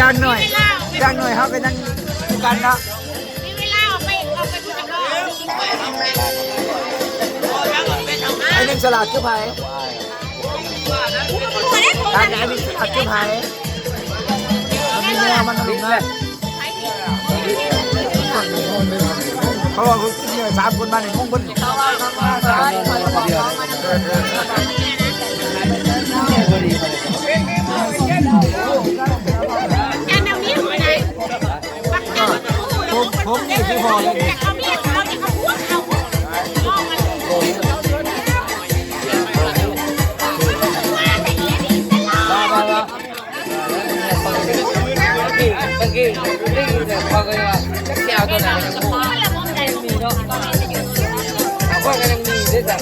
อย่างหน่อยอย่างหน่อยเขาก็ยังกันนะ มีเวลาออกไปคุยกับน้อง ไอ้หนึ่งสลัดคือไผ่อันนี้สลัดคือไผ่มีเนื้อมันหนึ่งนะเขาบอกเขากินเนี่ย3 คนมาในห้องบนอันแนวนี้อยู่ไหนปักจันผมนี่คือพอเลย แต่เขาเนี่ยเขาพูดเอามองมันตะกี้ได้ยินแต่พอกันว่าจักแก้วตัวนั้นยังมีเนาะพวกกันยังมีด้วยจ้ะ